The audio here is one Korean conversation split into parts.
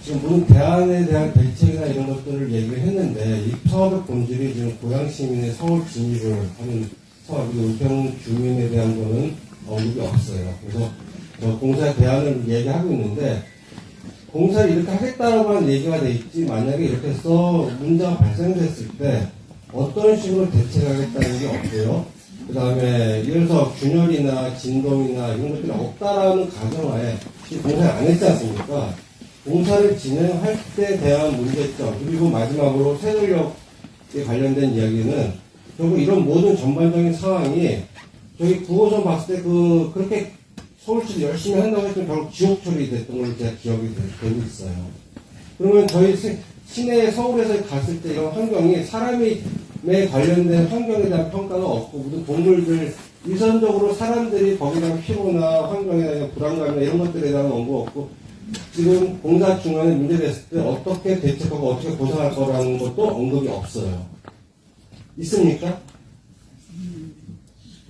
지금 모든 대안에 대한 대책이나 이런 것들을 얘기를 했는데 이 사업의 본질이 지금 고양 시민의 서울 진입을 하는 사업이고 은평 주민에 대한 거는 언급이 없어요. 그래서 공사 대안을 얘기하고 있는데 공사를 이렇게 하겠다라고만 얘기가 돼 있지 만약에 이렇게 해서 문제가 발생됐을 때 어떤 식으로 대책하겠다는 게 없고요. 그 다음에 예를 들어서 균열이나 진동이나 이런 것들이 없다라는 가정하에 공사를 안 했지 않습니까? 공사를 진행할 때 대한 문제점 그리고 마지막으로 새전력에 관련된 이야기는 결국 이런 모든 전반적인 상황이 저희 9호선 봤을 때 그렇게 서울시도 열심히 한다고 했더니 결국 지옥 처리됐던 걸로 제가 기억이 되고 있어요. 그러면 저희 시내 서울에서 갔을 때 이런 환경이 사람에 관련된 환경에 대한 평가가 없고 모든 동물들 위선적으로 사람들이 거기에 대한 피로나 환경에 대한 불안감이나 이런 것들에 대한 언급 없고 지금 공사 중간에 문제됐을 때 어떻게 대책하고 어떻게 보상할 거라는 것도 언급이 없어요. 있습니까?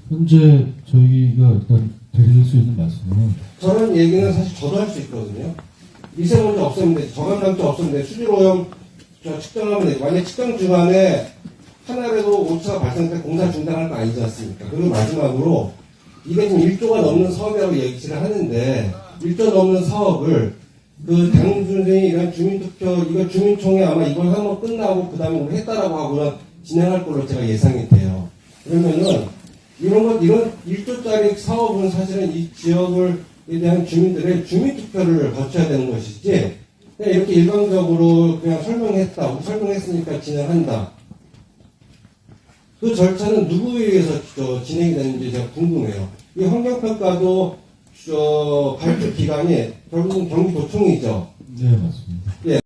현재 저희가 일단 드릴 수 있는 말씀은 저런 얘기는 사실 저도 할 수 있거든요. 미세먼지 없으면 돼. 저감감지 없으면 돼. 수질오염 측정하면 돼. 만약 측정 중간에 하나라도 오차가 발생할 때 공사 중단할 거 아니지 않습니까? 그리고 마지막으로 이게 지금 1조가 넘는 사업이라고 얘기를 하는데 1조 넘는 사업을 당순생이 이런 주민투표 이거 주민총회 아마 이걸 한번 끝나고 그 다음에 우리 했다라고 하고는 진행할 걸로 제가 예상이 돼요. 그러면은 이런 1조짜리 사업은 사실은 이 지역에 대한 주민들의 주민투표를 거쳐야 되는 것이지 그냥 이렇게 일방적으로 그냥 설명했으니까 진행한다. 그 절차는 누구에 의해서 진행이 되는지 제가 궁금해요. 이 환경평가도 발표 기관이 결국은 경기도청이죠. 네, 맞습니다. 예.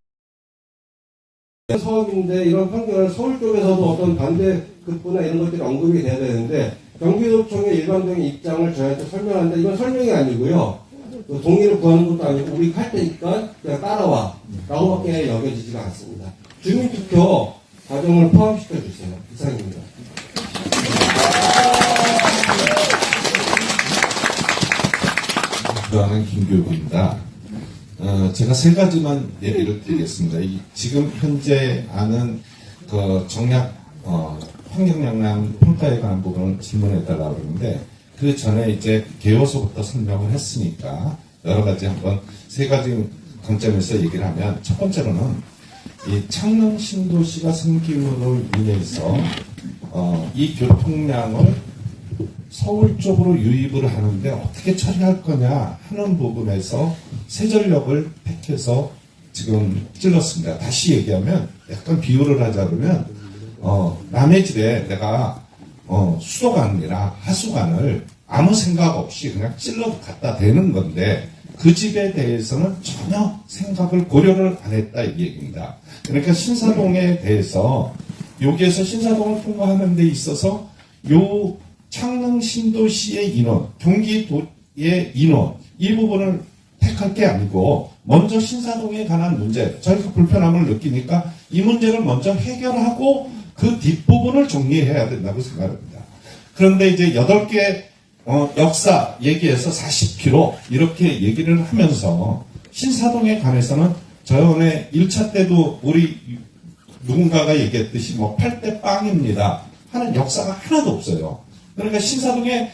사업인데 이런 환경을 서울 쪽에서도 어떤 반대 극부나 이런 것들이 언급이 돼야 되는데 경기도청의 일반적인 입장을 저희한테 설명하는데 이건 설명이 아니고요. 동의를 구하는 것도 아니고 우리 할 테니까 그냥 따라와 라고밖에 여겨지지가 않습니다. 주민투표 과정을 포함시켜 주세요. 이상입니다. 주하는 김교부입니다. 제가 세 가지만 얘기를 드리겠습니다. 지금 현재 아는 정략 환경영향 평가에 관한 부분을 질문해달라고 그러는데 그 전에 이제 개요소부터 설명을 했으니까 여러 가지 한번 세 가지 관점에서 얘기를 하면 첫 번째로는 이 창릉 신도시가 생김으로 인해서 이 교통량을 서울 쪽으로 유입을 하는데 어떻게 처리할 거냐 하는 부분에서 세전력을 택해서 지금 찔렀습니다. 다시 얘기하면 약간 비유를 하자 그러면 남의 집에 내가 수도가 아니라 하수관을 아무 생각 없이 그냥 찔러 갖다 대는 건데 그 집에 대해서는 전혀 생각을 고려를 안 했다 이 얘기입니다. 그러니까 신사동에 대해서 여기에서 신사동을 통과하는 데 있어서 요 창릉 신도시의 인원, 경기도의 인원 이 부분을 택할 게 아니고 먼저 신사동에 관한 문제, 저희가 불편함을 느끼니까 이 문제를 먼저 해결하고 그 뒷부분을 정리해야 된다고 생각합니다. 그런데 이제 8개 역사 얘기해서 40km 이렇게 얘기를 하면서 신사동에 관해서는 저번에 1차 때도 우리 누군가가 얘기했듯이 8대 빵입니다 하는 역사가 하나도 없어요. 그러니까 신사동에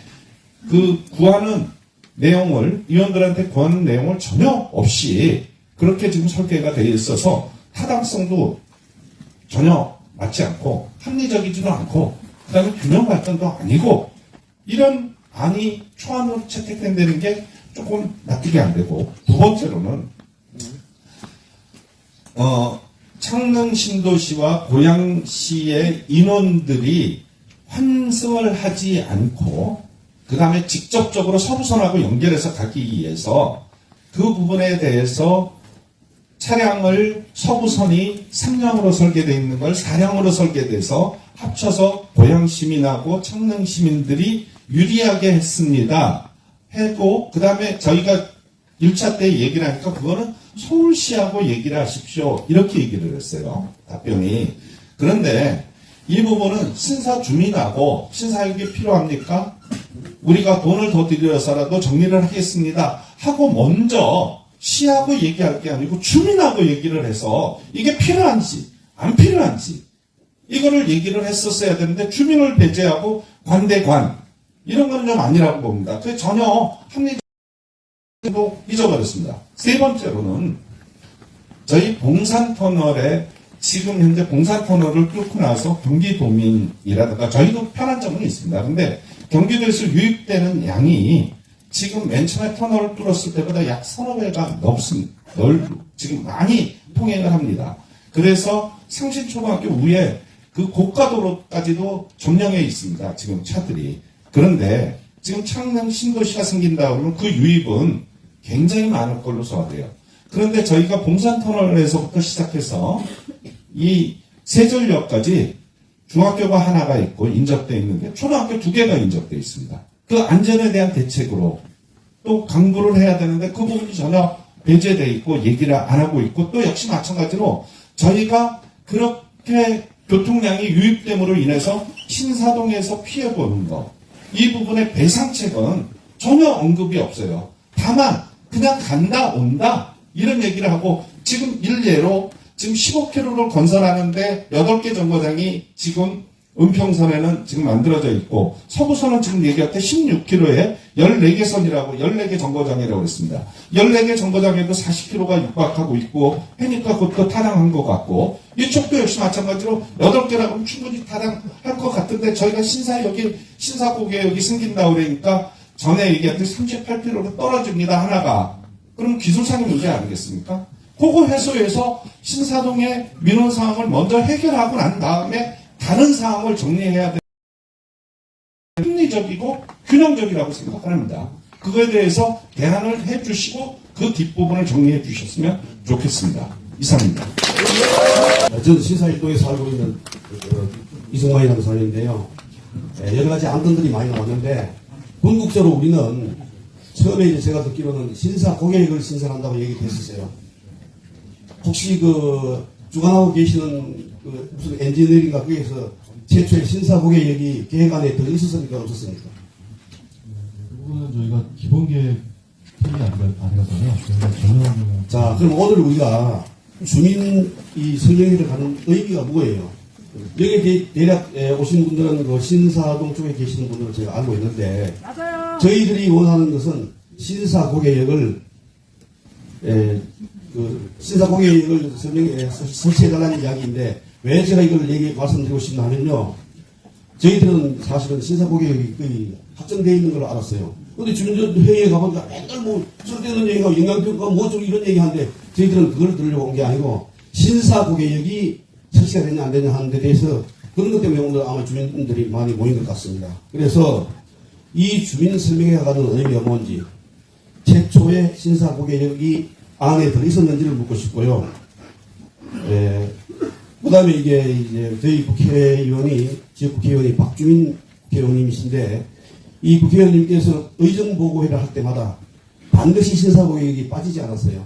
구하는 내용을 의원들한테 구하는 내용을 전혀 없이 그렇게 지금 설계가 되어 있어서 타당성도 전혀 맞지 않고 합리적이지도 않고 그다음에 균형 발전도 아니고 이런 안이 초안으로 채택된다는 게 조금 납득이 안 되고 두 번째로는 창릉 신도시와 고양시의 인원들이 환승을 하지 않고 그 다음에 직접적으로 서부선하고 연결해서 가기 위해서 그 부분에 대해서 차량을 서부선이 3량으로 설계되어 있는 걸 4량으로 설계돼서 합쳐서 고양시민하고 창릉시민들이 유리하게 했습니다. 하고 그 다음에 저희가 1차 때 얘기를 하니까 그거는 서울시하고 얘기를 하십시오. 이렇게 얘기를 했어요. 답변이. 그런데 이 부분은 신사 주민하고 신사역이 필요합니까? 우리가 돈을 더 들여서라도 정리를 하겠습니다. 하고 먼저 시하고 얘기할 게 아니고 주민하고 얘기를 해서 이게 필요한지 안 필요한지 이거를 얘기를 했었어야 되는데 주민을 배제하고 관대관 이런 건 좀 아니라고 봅니다. 그게 전혀 합리적으로 잊어버렸습니다. 세 번째로는 저희 봉산터널에 지금 현재 봉산터널을 뚫고 나서 경기도민이라든가 저희도 편한 점은 있습니다. 근데 경기도에서 유입되는 양이 지금 맨 처음에 터널을 뚫었을 때보다 약 서너 배가 지금 많이 통행을 합니다. 그래서 상신초등학교 위에 그 고가도로까지도 점령해 있습니다. 지금 차들이. 그런데 지금 창녕 신도시가 생긴다 그러면 그 유입은 굉장히 많을 걸로 소화돼요. 그런데 저희가 봉산터널에서부터 시작해서 이 세전역까지 중학교가 하나가 있고 인접되어 있는 게 초등학교 2개가 인접되어 있습니다. 그 안전에 대한 대책으로 또 강구를 해야 되는데 그 부분이 전혀 배제되어 있고 얘기를 안 하고 있고 또 역시 마찬가지로 저희가 그렇게 교통량이 유입됨으로 인해서 신사동에서 피해보는 것 이 부분의 배상책은 전혀 언급이 없어요. 다만 그냥 간다 온다 이런 얘기를 하고 지금 일례로 지금 15km를 건설하는데 8개 정거장이 지금 은평선에는 지금 만들어져 있고 서부선은 지금 얘기할 때 16km에 14개 선이라고 14개 정거장이라고 그랬습니다. 14개 정거장에도 40km가 육박하고 있고 해니까 그것도 타당한 것 같고 이쪽도 역시 마찬가지로 8개라고 하면 충분히 타당할 것 같은데 저희가 신사고개역이 생긴다고 그러니까 전에 얘기했던 38km로 떨어집니다 하나가 그럼 기술상의 문제 아니겠습니까? 그거 해소해서 신사동의 민원 상황을 먼저 해결하고 난 다음에 다른 상황을 정리해야 되는 합리적이고 균형적이라고 생각합니다. 그거에 대해서 대안을 해주시고 그 뒷부분을 정리해 주셨으면 좋겠습니다. 이상입니다. 저는 신사일동에 살고 있는 이승만이라는 사람인데요. 여러 가지 안건들이 많이 나왔는데 궁극적으로 우리는 처음에 이제 제가 듣기로는 신사 고객을 신설한다고 얘기했었어요. 혹시 그 주관하고 계시는 그 무슨 엔지니어링가 거기에서 최초의 신사 고객이 계획안에 들어 있었습니까 없었습니까? 그 부분은 저희가 기본 계획 팀이 안 해가서요. 저희가 전혀 자, 그럼 오늘 우리가 주민 이 설명회를 가는 의미가 뭐예요? 여기 대략 오신 분들은 그 신사동 쪽에 계시는 분들은 제가 알고 있는데 맞아요. 저희들이 원하는 것은 신사 고객역을 그 신사 고객역을 설치해달라는 이야기인데 왜 제가 이걸 말씀드리고 싶나 하면요. 저희들은 사실은 신사 고객역이 거의 확정되어 있는 걸 알았어요. 근데 주민회의에 가보니까 맨날 뭐 쓸데없는 얘기가 영향평가 뭐 좀 이런 얘기 하는데 저희들은 그걸 들으려고 온 게 아니고 신사 고객역이 설치가 되냐 안 되냐 하는 데 대해서 그런 것 때문에 오늘 아마 주민들이 많이 모인 것 같습니다. 그래서 이 주민 설명회가 가는 의미가 뭔지 최초의 신사 고객역이 안에 들어있었는지를 묻고 싶고요. 그 다음에 이제 저희 지역국회의원이 박주민 국회의원님이신데 이 국회의원님께서 의정보고회를 할 때마다 반드시 신사고객이 빠지지 않았어요.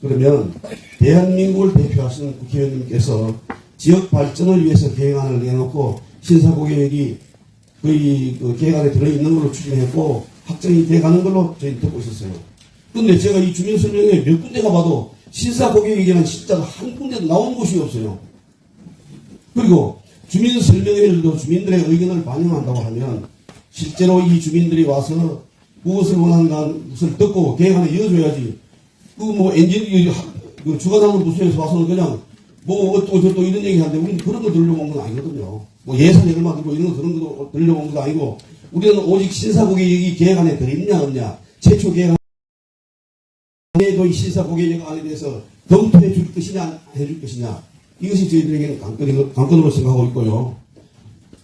그러면 대한민국을 대표하시는 국회의원님께서 지역 발전을 위해서 계획안을 내놓고 신사고객이 거의 그 계획안에 들어있는 걸로 추진했고 확정이 돼가는 걸로 저희 듣고 있었어요. 근데 제가 이 주민설명회 몇 군데 가봐도 신사고객에게는 진짜 한 군데도 나온 곳이 없어요. 그리고 주민설명회들도 주민들의 의견을 반영한다고 하면 실제로 이 주민들이 와서 무엇을 원하는 것을 듣고 계획안에 이어줘야지. 그 뭐 그 주관하는 부서에서 와서는 그냥 뭐 어쩌고 이런 얘기 하는데 우리는 그런 거 들으려고 온 건 아니거든요. 뭐 예산이 얼마 들고 이런 거 그런 거 들으려고 온 것도 아니고 우리는 오직 신사고객이 계획안에 들어있냐 없냐 최초 계획안에도 이 신사고객 안에 대해서 검토해 줄 것이냐 안 해줄 것이냐 이것이 저희들에게는 관건으로 생각하고 있고요.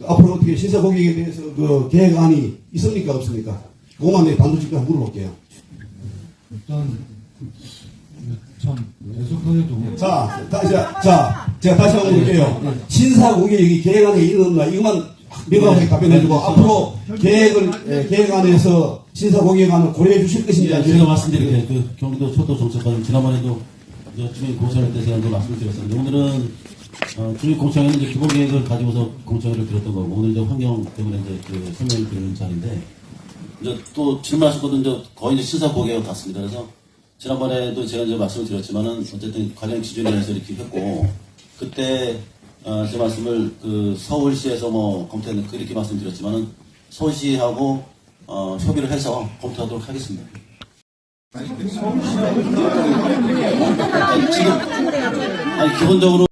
앞으로 어떻게 신사고객에 대해서 그 계획안이 있습니까 없습니까? 그것만 내가 단도직입 물어볼게요. 일단 참 계속하게도 제가 다시 한번 볼게요. 신사고객이 계획안에 있는가 이것만 명확하게 답변해주고 앞으로 계획안에서 신사고객안을 고려해 주실 것인지 제가 말씀드린 게 그 경기도 초도 정책과는 지난번에도 주민 공청회 때 제가 말씀드렸었는데 오늘은 주민 공청회는 이제 기본 계획을 가지고서 공청회를 드렸던 거고 오늘 이제 환경 때문에 이제 그 설명을 드리는 자리인데 이제 또 질문하셨거든요. 거의 이제 신사 고객 같습니다. 그래서 지난번에도 제가 이제 말씀을 드렸지만은 어쨌든 관련 기준에 의해서 이렇게 했고 그때 제 말씀을 그 서울시에서 뭐 검토했는 그렇게 말씀드렸지만은 서울시하고 협의를 해서 검토하도록 하겠습니다. 지금 기본적으로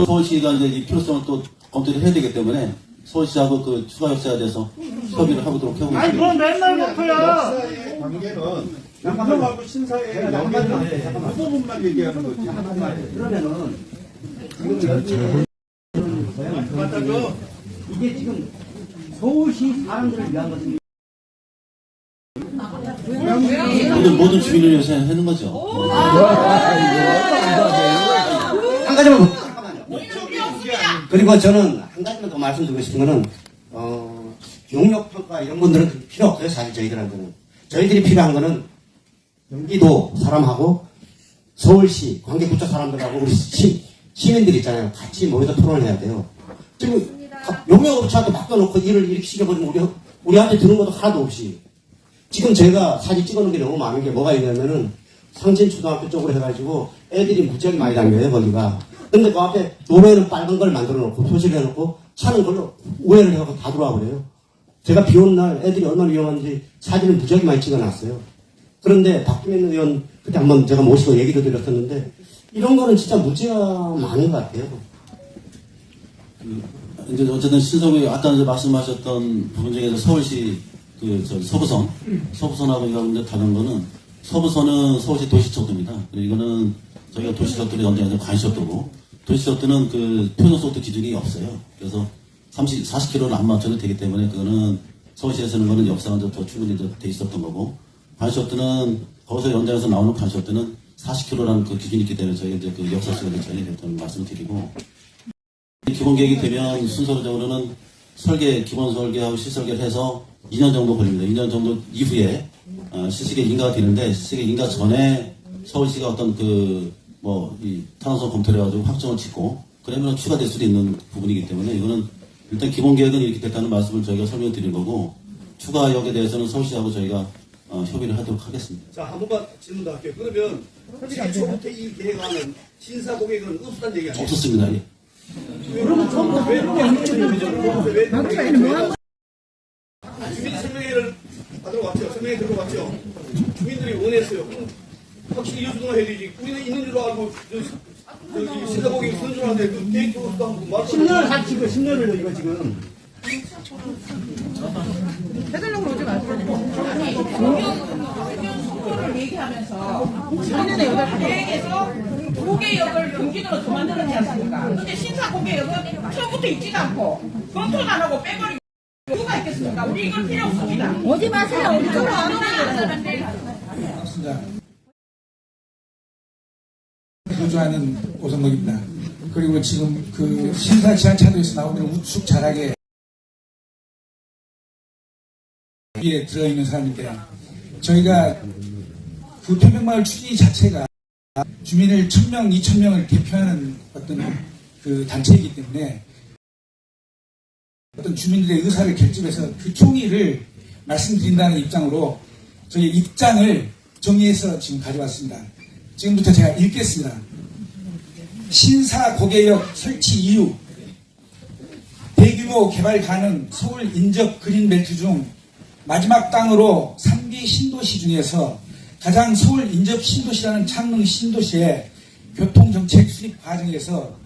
서울시가 이제 이 필요성을 또 검토를 해야 되기 때문에 서울시하고 그 추가 역사에 대해서 협의를 하도록 하고 아니 그건 맨날부터야. 관계는 양평하고 신사의 연관인데 그 부분만 얘기하는 거지. 그러면은 지금 여기 이게 지금 서울시 사람들을 위한 것입니다. 모든 주민을 위해서 하는 거죠. 한 가지만 잠깐만요. 그리고 저는 한 가지만 더 말씀드리고 싶은 거는 용역 평가 이런 분들은 필요 없어요. 사실 저희들한테는 저희들이 필요한 거는 경기도 사람하고 서울시 관계부처 사람들하고 우리 시민들 있잖아요. 같이 모여서 토론을 해야 돼요. 지금 용역업체한테 맡겨놓고 일을 이렇게 시켜버리면 우리한테 드는 것도 하나도 없이 지금 제가 사진 찍어놓은 게 너무 많은 게 뭐가 있냐면은 상진초등학교 쪽으로 해가지고 애들이 무지하게 많이 다녀요 거기가. 근데 그 앞에 도로에는 빨간 걸 만들어놓고 표시를 해놓고 차는 걸로 우회를 해갖고 다 들어와 버려요. 제가 비 오는 날 애들이 얼마나 위험한지 사진을 무지하게 많이 찍어놨어요. 그런데 박주민 의원 그때 한번 제가 모시고 얘기도 드렸었는데 이런 거는 진짜 문제가 많은 것 같아요. 이제 어쨌든 신성이 아까 이제 말씀하셨던 부분 중에서 서울시 서부선하고 이거 이제 다른 거는 서부선은 서울시 도시철도입니다. 그리고 이거는 저희가 도시철도를 연장해서 관시철도고 도시철도는 그 표준속도 기준이 없어요. 그래서 40km를 안 맞춰도 되기 때문에 그거는 서울시에서 쓰는 거는 역사가 더 충분히 돼 있었던 거고 관시철도는 거기서 연장해서 나오는 관시철도는 40km라는 그 기준이 있기 때문에 저희가 이제 그 역사 속에 전해졌다는 말씀을 드리고 기본 계획이 되면 순서적으로는 기본 설계하고 시설계를 해서 2년 정도 걸립니다. 2년 정도 이후에 실시계 인가가 되는데 실시계 인가 전에 서울시가 어떤 이 탄원서 검토를 해가지고 확정을 짓고 그러면 추가될 수도 있는 부분이기 때문에 이거는 일단 기본 계획은 이렇게 됐다는 말씀을 저희가 설명을 드린 거고 추가 역에 대해서는 서울시하고 저희가 협의를 하도록 하겠습니다. 자, 한 번만 질문 더 할게요. 그러면 처음부터 이 계획안은 신사 고객은 없었다는 얘기 아니에요? 없었습니다. 예. 그러면 처음부터 왜 주민 설명회를 받으러 왔죠? 설명회 들고 왔죠? 주민들이 원했어요. 그럼 확실히 이어주도록 해야 되지. 우리는 있는 줄 알고 저기 신사 고객이 쓰는 줄 알았는데 그 계획도 없다고 말도 10년을 같이 지금 10년을 이거 지금 해달라고 그러지 마세요. 공영수를 얘기하면서 작년에 여덟 계획에서 고개역을 경기도로 더 만들었지 않습니까? 근데 신사 고개역은 처음부터 있지도 않고 검토도 안 하고 빼버리고 누가 있겠습니까? 우리 이건 필요 없습니다. 오지 마세요. 우리 쪽으로 안 오세요. 거주하는 오성록입니다. 그리고 지금 그 신사 지하차도에서 나오는 우측 자락에 위에 들어있는 사람인데 저희가 그 편백마을 추진위 자체가 주민을 1000명, 2000명을 대표하는 어떤 그 단체이기 때문에 어떤 주민들의 의사를 결집해서 그 총의를 말씀드린다는 입장으로 저희 입장을 정리해서 지금 가져왔습니다. 지금부터 제가 읽겠습니다. 신사 고개역 설치 이유 대규모 개발 가능 서울 인접 그린벨트 중 마지막 땅으로 3기 신도시 중에서 가장 서울 인접 신도시라는 창릉 신도시의 교통정책 수립 과정에서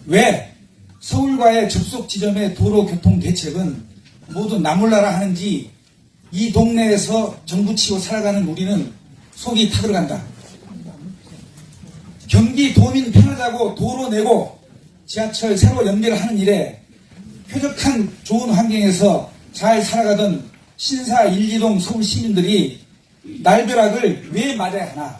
왜 서울과의 접속 지점의 도로 교통 대책은 모두 나몰라라 하는지 이 동네에서 정부 치고 살아가는 우리는 속이 타들어간다. 경기 도민 편하자고 도로 내고 지하철 새로 연결하는 일에 쾌적한 좋은 환경에서 잘 살아가던 신사 1, 2동 서울 시민들이 날벼락을 왜 맞아야 하나?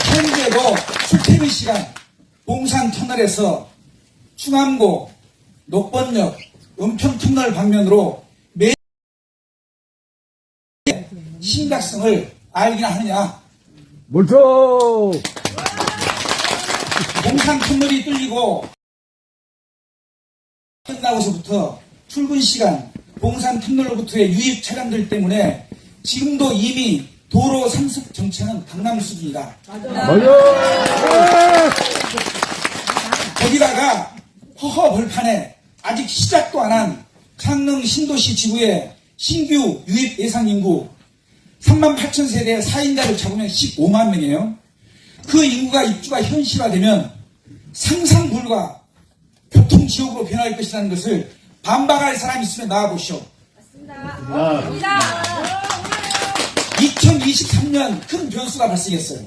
현재도 출퇴근 시간 봉산 터널에서 충암고, 녹번역, 은평터널 방면으로 매 심각성을 알기나 하느냐? 옳죠. 봉산 터널이 뚫리고 끝나고서부터 출근 시간 봉산 터널로부터의 유입 차량들 때문에 지금도 이미 도로 상습 정체는 강남 수준이다. 거기다가 허허 벌판에 아직 시작도 안 한 창릉 신도시 지구의 신규 유입 예상 인구 38,000세대의 4인가를 잡으면 15만 명이에요. 그 인구가 입주가 현실화되면 상상 불가 교통지옥으로 변할 것이라는 것을 반박할 사람이 있으면 나와보시오. 2023년 큰 변수가 발생했어요.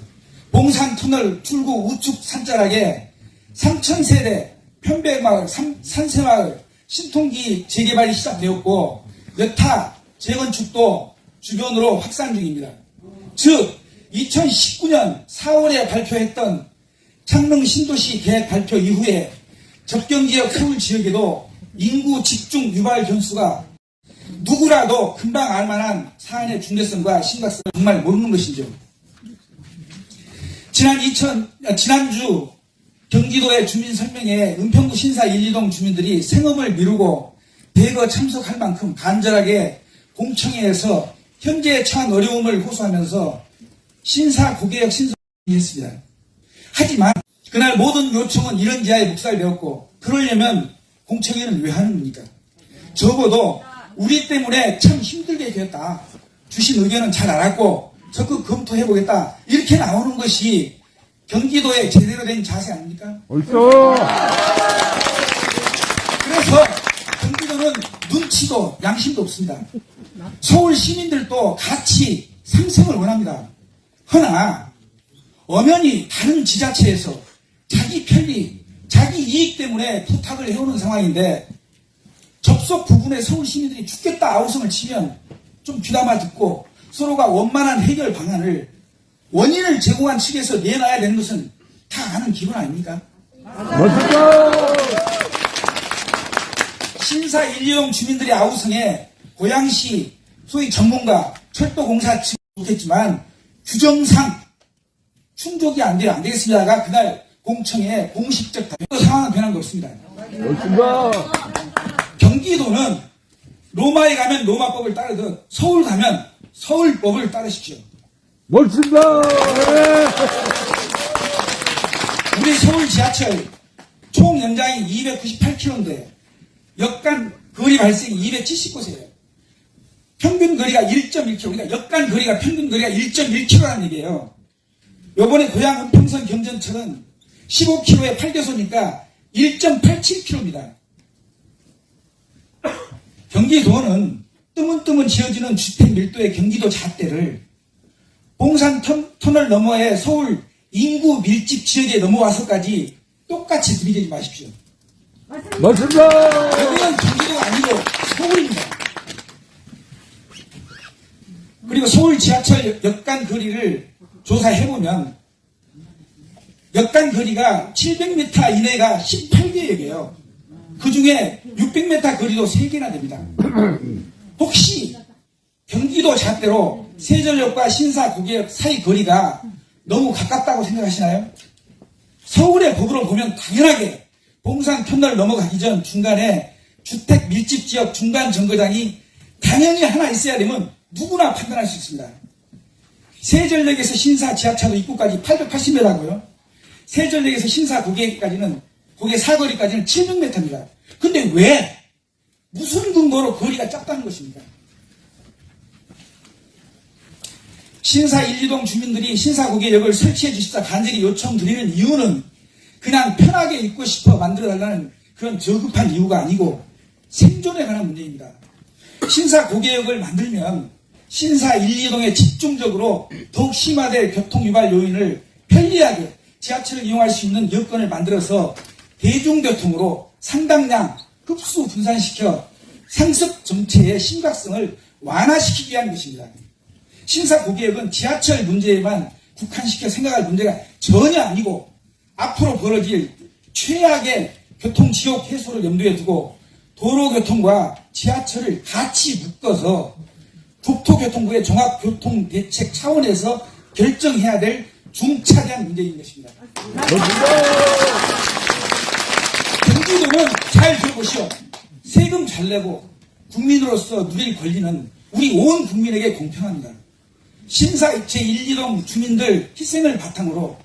봉산 터널 출구 우측 산자락에 3,000세대 편백마을, 산세마을, 신통기 재개발이 시작되었고 여타 재건축도 주변으로 확산 중입니다. 즉 2019년 4월에 발표했던 창릉 신도시 계획 발표 이후에 접경지역 서울 지역에도 인구 집중 유발 변수가 누구라도 금방 알만한 사안의 중대성과 심각성을 정말 모르는 것이죠. 지난주 경기도의 주민설명회에 은평구 신사 1, 2동 주민들이 생업을 미루고 대거 참석할 만큼 간절하게 공청회에서 현재에 처한 어려움을 호소하면서 신사 고개역 신설을 했습니다. 하지만 그날 모든 요청은 이런 지하에 묵살되었고 그러려면 공청회는 왜 하는 겁니까? 적어도 우리 때문에 참 힘들게 되었다. 주신 의견은 잘 알았고 적극 검토해보겠다. 이렇게 나오는 것이 경기도의 제대로 된 자세 아닙니까? 옳소. 그래서 경기도는 눈치도 양심도 없습니다. 서울 시민들도 같이 상생을 원합니다. 허나 엄연히 다른 지자체에서 자기 편리, 자기 이익 때문에 부탁을 해오는 상황인데 접속 부분에 서울 시민들이 죽겠다 아우성을 치면 좀 귀담아 듣고 서로가 원만한 해결 방안을 원인을 제공한 측에서 내놔야 되는 것은 다 아는 기본 아닙니까? 멋있다. 신사 1, 2동 주민들이 아우성에 고양시 소위 전문가 철도공사 측이 좋겠지만 규정상 충족이 안 돼요. 안 되겠습니다가 그날 공청회에 공식적 답변. 상황은 변한 거 없습니다. 멋있다. 경기도는 로마에 가면 로마법을 따르듯 서울 가면 서울법을 따르십시오. 멋있다. 우리 서울 지하철 총 연장이 298km인데 역간 거리 발생이 279세예요. 평균 거리가 1.1km. 그러니까 역간 거리가 평균 거리가 1.1km라는 얘기예요. 요번에 고양 은평선 경전철은 15km에 8개소니까 1.87km입니다. 경기도는 뜨문뜨문 지어지는 주택 밀도의 경기도 잣대를 봉산 터널 너머에 서울 인구 밀집 지역에 넘어와서까지 똑같이 들이대지 마십시오. 멋있다. 여기는 경기도가 아니고 서울입니다. 그리고 서울 지하철 역간 거리를 조사해보면 역간 거리가 700m 이내가 18개역이에요. 그 중에 600m 거리도 3개나 됩니다. 혹시 경기도 잣대로 세전역과 신사 고개역 사이 거리가 너무 가깝다고 생각하시나요? 서울의 법으로 보면 당연하게 봉산 터널 넘어가기 전 중간에 주택 밀집 지역 중간 정거장이 당연히 하나 있어야 되면 누구나 판단할 수 있습니다. 세전역에서 신사 지하차도 입구까지 880m고요. 세전역에서 신사 고개까지는 고개 사거리까지는 700m입니다. 근데 왜 무슨 근거로 거리가 작다는 것입니까? 신사 1, 2동 주민들이 신사 고개역을 설치해 주시다 간절히 요청드리는 이유는 그냥 편하게 있고 싶어 만들어달라는 그런 저급한 이유가 아니고 생존에 관한 문제입니다. 신사 고개역을 만들면 신사 1, 2동에 집중적으로 더욱 심화될 교통유발 요인을 편리하게 지하철을 이용할 수 있는 여건을 만들어서 대중교통으로 상당량 흡수 분산시켜 상습 정체의 심각성을 완화시키기 위한 것입니다. 신사 고개역은 지하철 문제에만 국한시켜 생각할 문제가 전혀 아니고 앞으로 벌어질 최악의 교통지옥 해소를 염두에 두고 도로교통과 지하철을 같이 묶어서 국토교통부의 종합교통대책 차원에서 결정해야 될 중차대한 문제인 것입니다. 경기도는 잘 들어보시오. 세금 잘 내고 국민으로서 누릴 권리는 우리 온 국민에게 공평합니다. 신사 제1, 2동 주민들 희생을 바탕으로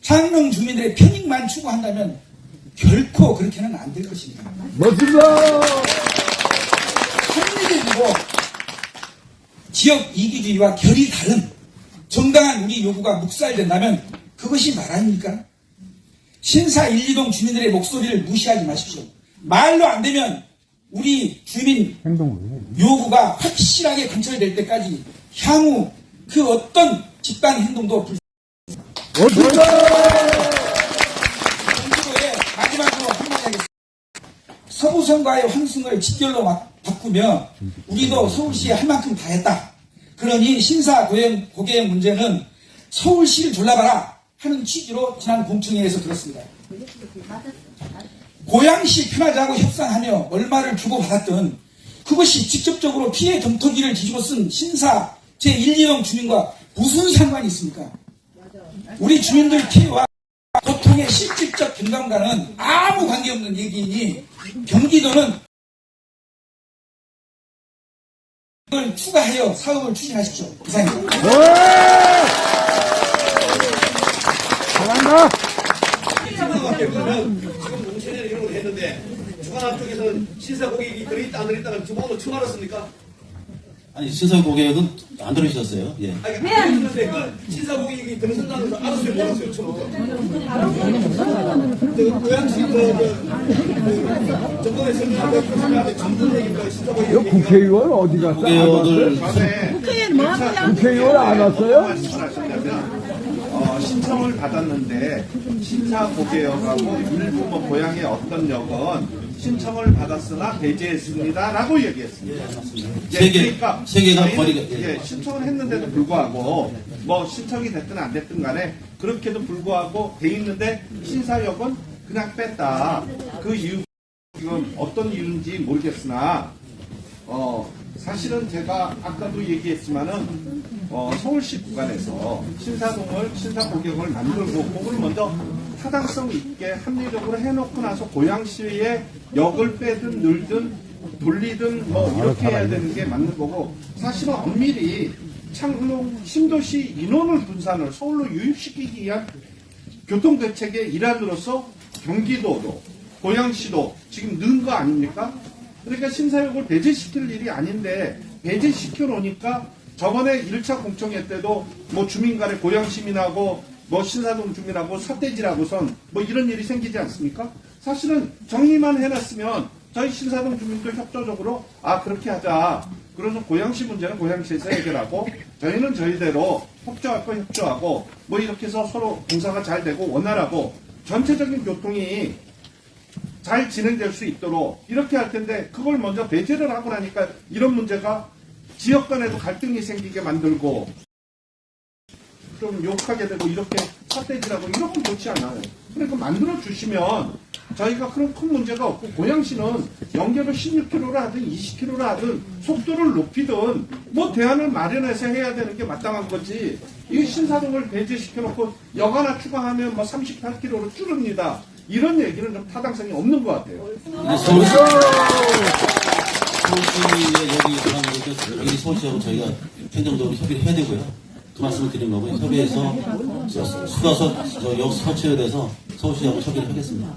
창릉 주민들의 편익만 추구한다면 결코 그렇게는 안 될 것입니다. 멋진다. 합리적이고 지역 이기주의와 결이 다른 정당한 우리 요구가 묵살된다면 그것이 말 아닙니까? 신사 1, 2동 주민들의 목소리를 무시하지 마십시오. 말로 안 되면 우리 주민 요구가 확실하게 관철될 때까지 향후 그 어떤 집단 행동도 경기도에 마지막으로 한마디 하겠습니다. 서부선과의 환승을 직결로 바꾸며 우리도 서울시에 할 만큼 다 했다. 그러니 신사 고개형 문제는 서울시를 졸라봐라 하는 취지로 지난 공청회에서 들었습니다. 고양시 편하자고 협상하며 얼마를 주고받았던 그것이 직접적으로 피해 점토기를 뒤집어 쓴 신사 제1, 2동 주민과 무슨 상관이 있습니까? 우리 주민들 피해와 고통의 실질적 경감과는 아무 관계없는 얘기이니 경기도는 이걸 추가하여 사업을 추진하십시오. 이상입니다. 잘한다. 그러면 지금 농촌에 이런 걸 했는데 주간 앞쪽에서는 신사 고객이 들어있다 안 들어있다는 주방으로 처음 알았습니까? 아니 신사 고객은 안 들으셨어요? 예. 아니 그런데 그 신사 고객이 등선당에서 알았어요 모르겠어요 처음부터. 고양시 정권에 설명하는데 전부 얘기가 신사 고객이 국회의원 어디 갔어? 고객을 국회의원 안 왔어요? 신청을 받았는데 신사 고개역하고 일부 뭐 고향의 어떤 역은 신청을 받았으나 배제했습니다라고 얘기했습니다. 세 개가 거리가 신청을 했는데도 불구하고 뭐 신청이 됐든 안 됐든 간에 그렇게도 불구하고 돼 있는데 신사역은 그냥 뺐다. 그 이유 지금 어떤 이유인지 모르겠으나 사실은 제가 아까도 얘기했지만은 서울시 구간에서 신사 고객을 만들고 그걸 먼저 타당성 있게 합리적으로 해놓고 나서 고양시의 역을 빼든 늘든 돌리든 뭐 이렇게 해야 되는 게 맞는 거고 사실은 엄밀히 창릉 신도시 인원을 분산을 서울로 유입시키기 위한 교통대책의 일환으로서 경기도도 고양시도 지금 넣은 거 아닙니까? 그러니까 신사역을 배제시킬 일이 아닌데 배제시켜 놓으니까 저번에 1차 공청회 때도 뭐 주민 간에 고양 시민하고 뭐 신사동 주민하고 삿대질하고선 뭐 이런 일이 생기지 않습니까? 사실은 정리만 해놨으면 저희 신사동 주민도 협조적으로 그렇게 하자. 그래서 고양시 문제는 고양시에서 해결하고 저희는 저희대로 협조할 거 협조하고 뭐 이렇게 해서 서로 공사가 잘 되고 원활하고 전체적인 교통이 잘 진행될 수 있도록 이렇게 할 텐데 그걸 먼저 배제를 하고 나니까 이런 문제가 지역 간에도 갈등이 생기게 만들고 좀 욕하게 되고 이렇게 삿대질하고 이런 건 좋지 않아요. 그러니까 만들어 주시면 저희가 그런 큰 문제가 없고 고양시는 연결을 16km로 하든 20km로 하든 속도를 높이든 뭐 대안을 마련해서 해야 되는 게 마땅한 거지. 이 신사동을 배제시켜 놓고 역 하나 추가하면 뭐 38km로 줄입니다. 이런 얘기는 좀 타당성이 없는 것 같아요. 서울시의 여기 들어가는 것도 여기 서울시하고 저희가 행정적으로 협의를 해야 되고요. 그 말씀을 드린 거고요. 협의해서 수가서 역 설치에 대해서 서울시하고 협의를 하겠습니다.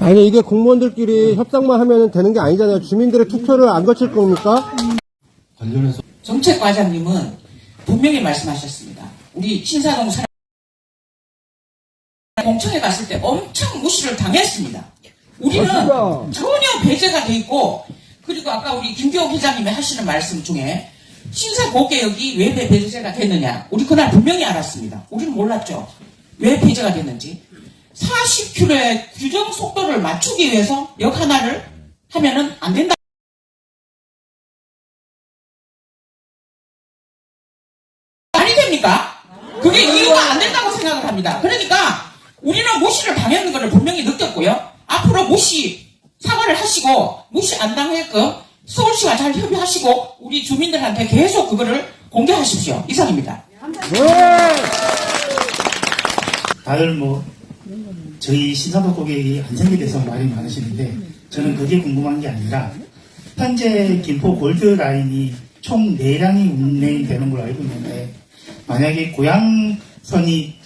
아니 이게 공무원들끼리 협상만 하면 되는 게 아니잖아요. 주민들의 투표를 안 거칠 겁니까? 관련해서 정책과장님은 분명히 말씀하셨습니다. 우리 신사동 사람 공청회 갔을 때 엄청 무시를 당했습니다. 우리는 전혀 배제가 돼 있고 그리고 아까 우리 김교욱 회장님이 하시는 말씀 중에 신사고개역이 왜 배제가 됐느냐 우리 그날 분명히 알았습니다. 우리는 몰랐죠. 왜 배제가 됐는지 40km의 규정 속도를 맞추기 위해서 역 하나를 하면은 안 된다. 아니 됩니까? 그게 이유가 안 된다고 생각을 합니다. 그러니까 우리는 무시를 당하는 것을 분명히 느꼈고요. 앞으로 무시 사과를 하시고 무시 안 당하게끔 서울시와 잘 협의하시고 우리 주민들한테 계속 그거를 공개하십시오. 이상입니다. 다들 저희 신사동 고객이 안생에 대해서 말이 많으시는데 저는 그게 궁금한 게 아니라 현재 김포 골드 라인이 총 4량이 운행이 되는 걸로 알고 있는데, 만약에 고양선이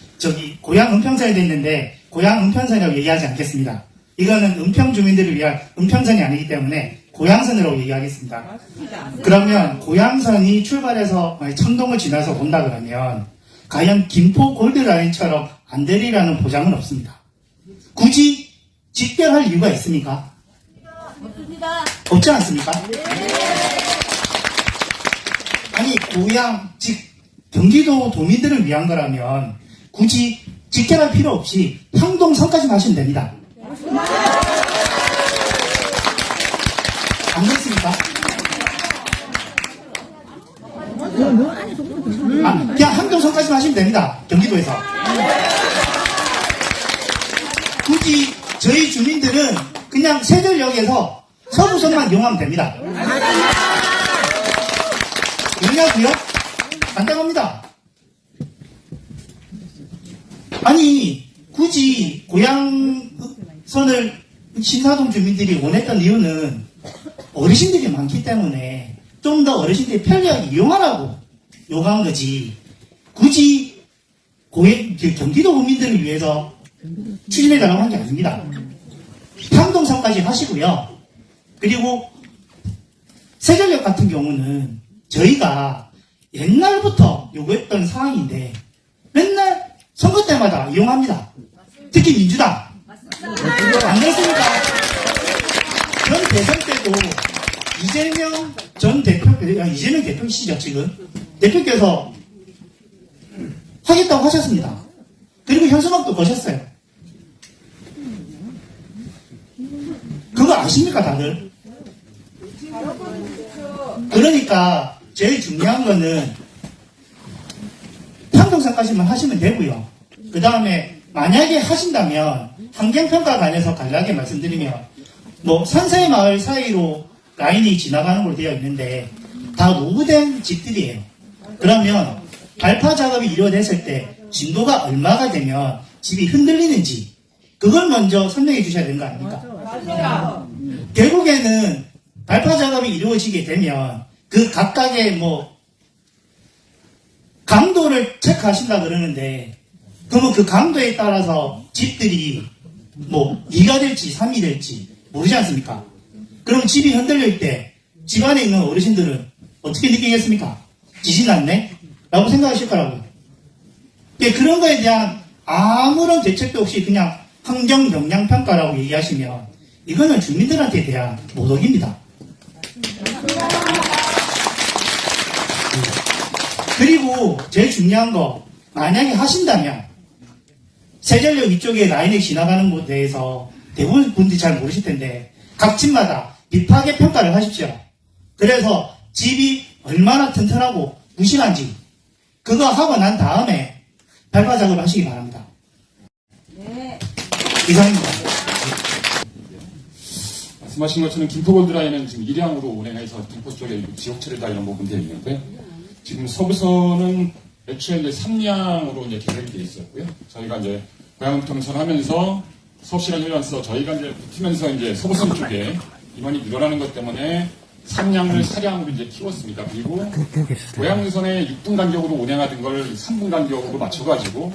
고양 은평선이 됐는데 고양 은평선이라고 얘기하지 않겠습니다. 이거는 은평 주민들을 위한 은평선이 아니기 때문에 고양선이라고 얘기하겠습니다. 그러면 고양선이 출발해서 청동을 지나서 온다 그러면 과연 김포 골드 라인처럼 안 되리라는 보장은 없습니다. 굳이 직결할 이유가 있습니까? 없습니다. 없지 않습니까? 아니 고양 즉 경기도 도민들을 위한 거라면 굳이 직결할 필요 없이 향동선까지 하시면 됩니다. 안 그렇습니까? 그냥 향동선까지 하시면 됩니다. 경기도에서. 굳이 저희 주민들은 그냥 세전역에서 서부선만 이용하면 됩니다. 왜냐고요? 간단합니다. 아니 굳이 고양선을 신사동 주민들이 원했던 이유는 어르신들이 많기 때문에 좀 더 어르신들이 편리하게 이용하라고 요구한 거지, 굳이 경기도 국민들을 위해서 추진해달라고 한 게 아닙니다. 향동선까지 하시고요. 그리고 세전역 같은 경우는 저희가 옛날부터 요구했던 사항인데 맨날 선거 때마다 이용합니다. 특히 민주당. 안 그렇습니까? 전 대선 때도 이재명 전 대표, 이재명 대표이시죠, 지금? 대표께서 하겠다고 하셨습니다. 그리고 현수막도 거셨어요. 그거 아십니까, 다들? 그러니까 제일 중요한 거는 향동선까지만 하시면 되고요. 그 다음에 만약에 하신다면 환경평가관에서 간략하게 말씀드리면 뭐 산사의 마을 사이로 라인이 지나가는 걸로 되어 있는데 다 노후된 집들이에요. 그러면 발파 작업이 이루어졌을 때 진도가 얼마가 되면 집이 흔들리는지 그걸 먼저 설명해 주셔야 되는 거 아닙니까? 결국에는 발파 작업이 이루어지게 되면 그 각각의 뭐 강도를 체크하신다 그러는데 그러면 그 강도에 따라서 집들이 뭐 2가 될지 3이 될지 모르지 않습니까? 그럼 집이 흔들릴 때 집 안에 있는 어르신들은 어떻게 느끼겠습니까? 지진 났네? 라고 생각하실 거라고요. 그런 거에 대한 아무런 대책도 없이 그냥 환경 영향 평가라고 얘기하시면 이거는 주민들한테 대한 모독입니다. 그리고 제일 중요한 거 만약에 하신다면 세전역 이쪽에 라인이 지나가는 곳에 대해서 대부분 분들이 잘 모르실 텐데 각 집마다 비파괴 평가를 하십시오. 그래서 집이 얼마나 튼튼하고 무실한지 그거 하고 난 다음에 발파 작업을 하시기 바랍니다. 네. 이상입니다. 말씀하신 것처럼 김포골드라인은 지금 1량으로 운행해서 김포 쪽에 지역철이다 이런 부분이 되어 있는데 지금 서부선은 애초에 이제 3량으로 이제 계획이 되어 있었고요. 저희가 이제 고양은평선 하면서 서울시랑 협의하면서 저희가 이제 붙으면서 이제 서부선 쪽에 인원이 늘어나는 것 때문에 3량을 4량으로 이제 키웠습니다. 그리고 고양선에 6분 간격으로 운행하던 걸 3분 간격으로 맞춰가지고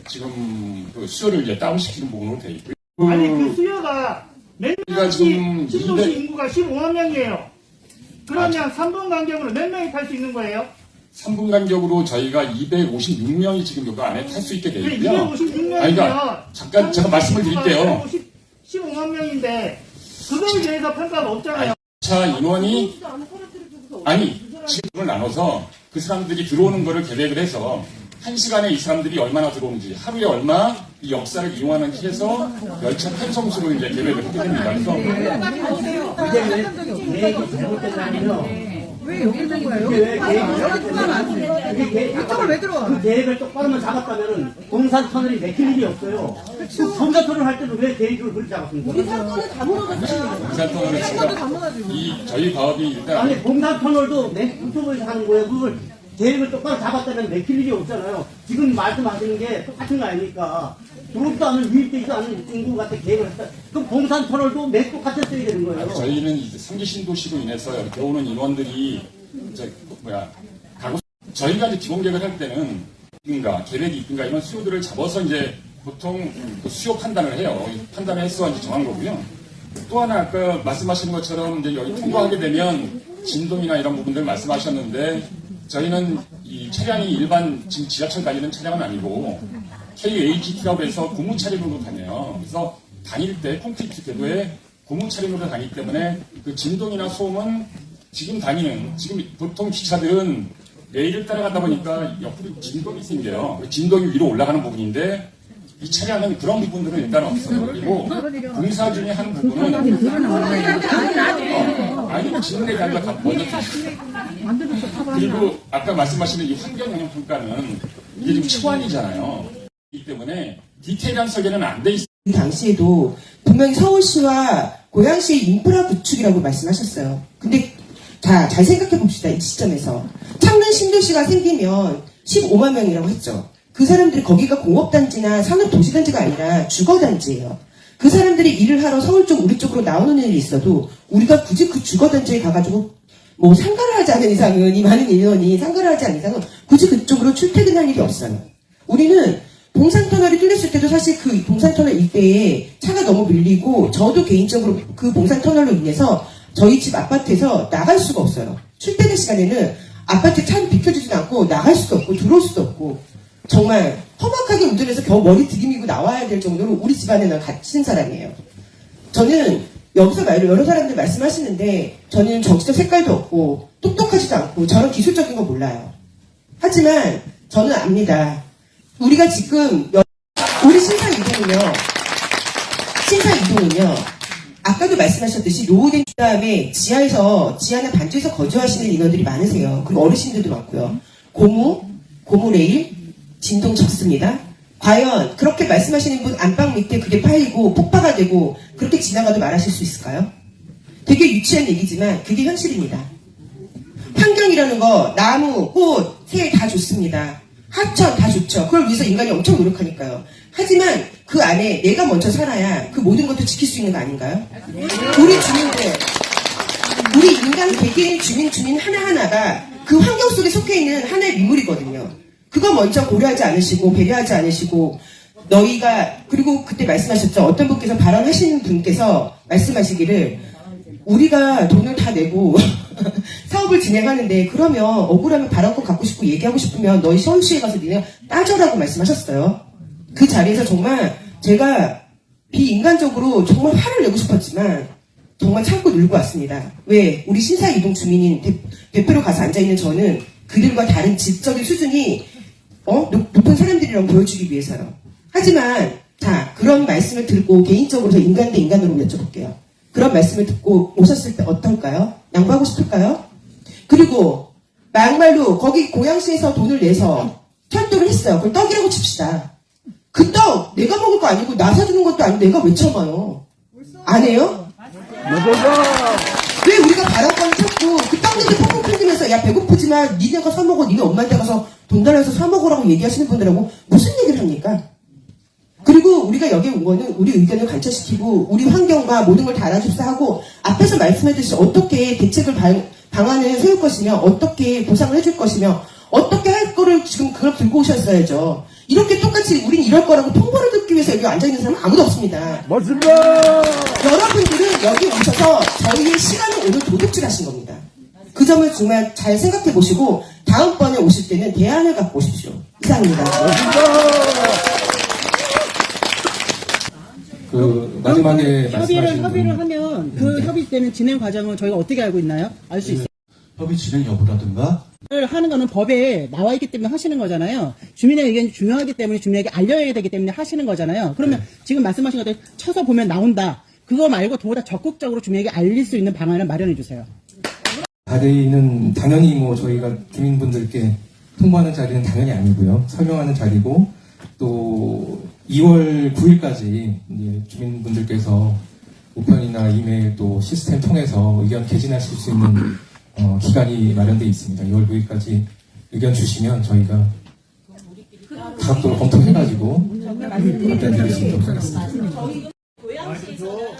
지금 그 수요를 이제 다운시키는 부분으로 되어 있고요. 아니 그 수요가 몇 명씩 신도시 인구가 15만 명이에요. 그러면 3분 간격으로 몇 명이 탈 수 있는 거예요? 3분 간격으로 저희가 256명이 지금 여기 안에 탈 수 있게 되어 있고요. 256명이면 그러니까 잠깐 제가 말씀을 드릴게요. 15만 명인데 그거에 대해서 평가가 없잖아요. 차 인원이 아니 지금을 나눠서 그 사람들이 들어오는 거를 계획을 해서 1시간에 이 사람들이 얼마나 들어오는지 하루에 얼마 이 역사를 이용하는지 해서 열차 편성수로 이제 계획을 하게 됩니다. 그래서 왜 여기 있는 거예요? 이쪽을 왜 들어와? 그 계획을 똑바로만 잡았다면은 동산 터널이 막힐 일이 없어요. 동산 터널 할 때도 왜 계획을 그렇게 잡았습니까? 우리 산거는 다 무너졌어요. 동산 터널은 지금 이 저희 가업이 일단 아니 동산 터널도 유튜브에서 하는 거예요. 그걸 계획을 똑바로 잡았다면 막힐 일이 없잖아요. 지금 말씀하시는 게 똑같은 거 아닙니까? 들어오지도 않은 유입되지도 않은 인구 같은 계획을 했다. 그럼 봉산 터널도 매 똑같이 써야 되는 거예요. 저희는 이제 3기 신도시로 인해서 이렇게 오는 인원들이 이제 가구 저희가 이제 기본 계획을 할 때는 계획이 있든가 이런 수요들을 잡아서 이제 보통 그 수요 판단을 해요. 판단을 해서 이제 정한 거고요. 또 하나 아까 말씀하신 것처럼 이제 여기 통과하게 되면 진동이나 이런 부분들 말씀하셨는데 저희는 이 차량이 일반 지금 지하철 다니는 차량은 아니고 KAGT라고 해서 고무 차량으로 다녀요. 그래서 다닐 때 콘크리트 궤도에 고무 차량으로 다니기 때문에 그 진동이나 소음은 지금 보통 기차들은 레일을 따라가다 보니까 옆으로 진동이 생겨요. 진동이 위로 올라가는 부분인데 이 차량은 그런 부분들은 일단 없어요. 그리고 공사 중에 한 부분은 아니 지능에 대한 거 다 먼저 그리고 아까 말씀하시는 이 환경 영향 평가는 이게 좀 초안이잖아요. 이 때문에 디테일한 설계는 안 돼 있어요. 당시에도 분명히 서울시와 고양시의 인프라 구축이라고 말씀하셨어요. 근데 자, 잘 생각해 봅시다. 이 시점에서 창릉 신도시가 생기면 15만 명이라고 했죠. 그 사람들이 거기가 공업단지나 산업도시단지가 아니라 주거단지예요. 그 사람들이 일을 하러 서울 쪽 우리 쪽으로 나오는 일이 있어도 우리가 굳이 그 주거단지에 가가지고 뭐 상가를 하지 않은 이상은 이 많은 인원이 상가를 하지 않은 이상은 굳이 그쪽으로 출퇴근할 일이 없어요. 우리는 봉산터널이 뚫렸을 때도 사실 그 봉산터널 일대에 차가 너무 밀리고 저도 개인적으로 그 봉산터널로 인해서 저희 집 아파트에서 나갈 수가 없어요. 출퇴근 시간에는 아파트 차를 비켜주지도 않고 나갈 수도 없고 들어올 수도 없고 정말 험악하게 운전해서 겨우 머리 들이미고 나와야 될 정도로 우리 집안에는 갇힌 사람이에요. 저는 여기서 여러 사람들 말씀하시는데 저는 정치적 색깔도 없고 똑똑하지도 않고 저런 기술적인 거 몰라요. 하지만 저는 압니다. 우리가 지금 우리 신사 이동은요. 아까도 말씀하셨듯이 노후된 다음에 지하나 반지에서 거주하시는 인원들이 많으세요. 그리고 어르신들도 많고요. 고무 레일 진동 적습니다. 과연 그렇게 말씀하시는 분 안방 밑에 그게 파이고 폭파가 되고 그렇게 지나가도 말하실 수 있을까요? 되게 유치한 얘기지만 그게 현실입니다. 환경이라는 거 나무, 꽃, 새 다 좋습니다. 하천 다 좋죠. 그걸 위해서 인간이 엄청 노력하니까요. 하지만 그 안에 내가 먼저 살아야 그 모든 것도 지킬 수 있는 거 아닌가요? 우리 주민들, 우리 인간 개개인 주민 하나하나가 그 환경 속에 속해 있는 하나의 미물이거든요. 그거 먼저 고려하지 않으시고 배려하지 않으시고 너희가 그리고 그때 말씀하셨죠. 어떤 분께서 발언하신 분께서 말씀하시기를 우리가 돈을 다 내고 사업을 진행하는데 그러면 억울하면 발언권 갖고 싶고 얘기하고 싶으면 너희 서울시에 가서 니네 따져라고 말씀하셨어요. 그 자리에서 정말 제가 비인간적으로 정말 화를 내고 싶었지만 정말 참고 늘고 왔습니다. 왜? 우리 신사이동 주민인 대표로 가서 앉아있는 저는 그들과 다른 지적인 수준이 높은 사람들이라고 보여주기 위해서요. 하지만 자 그런 말씀을 듣고 개인적으로 저 인간 대 인간으로 여쭤볼게요. 그런 말씀을 듣고 오셨을 때 어떨까요? 양보하고 싶을까요? 그리고 막말로 거기 고양시에서 돈을 내서 철도를 했어요. 그걸 떡이라고 칩시다. 그 떡 내가 먹을 거 아니고 나 사주는 것도 아니고 내가 왜 쳐봐요? 안 해요? 왜 우리가 발언권을 찾고 그 떡들이 펑펑 펴지면서 야 배고프지만 니네가 사 먹어 니네 엄마한테 가서 돈 달라서 사 먹으라고 얘기하시는 분들하고 무슨 얘기를 합니까? 그리고 우리가 여기 온 거는 우리 의견을 관철시키고 우리 환경과 모든 걸 다 알아줍사 하고 앞에서 말씀해주신 어떻게 대책을 방안을 세울 것이며 어떻게 보상을 해줄 것이며 어떻게 할 거를 지금 그걸 들고 오셨어야죠. 이렇게 똑같이 우린 이럴 거라고 통보를 듣기 위해서 여기 앉아있는 사람은 아무도 없습니다. 맞습니다. 여러분들은 여기 오셔서 저희의 시간을 오늘 도둑질 하신 겁니다. 그 점을 정말 잘 생각해 보시고 다음번에 오실 때는 대안을 갖고 오십시오. 이상입니다. 그 마지막에 말씀하신 협의를 하면 그 협의 때는 진행 과정을 저희가 어떻게 알고 있나요? 알 수 있어요? 협의 진행 여부라든가 하는 거는 법에 나와 있기 때문에 하시는 거잖아요. 주민의 의견이 중요하기 때문에 주민에게 알려야 되기 때문에 하시는 거잖아요. 그러면 지금 말씀하신 것들 쳐서 보면 나온다. 그거 말고 보다 적극적으로 주민에게 알릴 수 있는 방안을 마련해 주세요. 자리는 당연히 뭐 저희가 주민분들께 통보하는 자리는 당연히 아니고요. 설명하는 자리고 또 2월 9일까지 이제 주민분들께서 우편이나 이메일 또 시스템 통해서 의견 개진하실 수 있는 기간이 마련되어 있습니다. 2월 9일까지 의견 주시면 저희가 각도로 검토해가지고 답변 드리겠습니다. 고양시에서는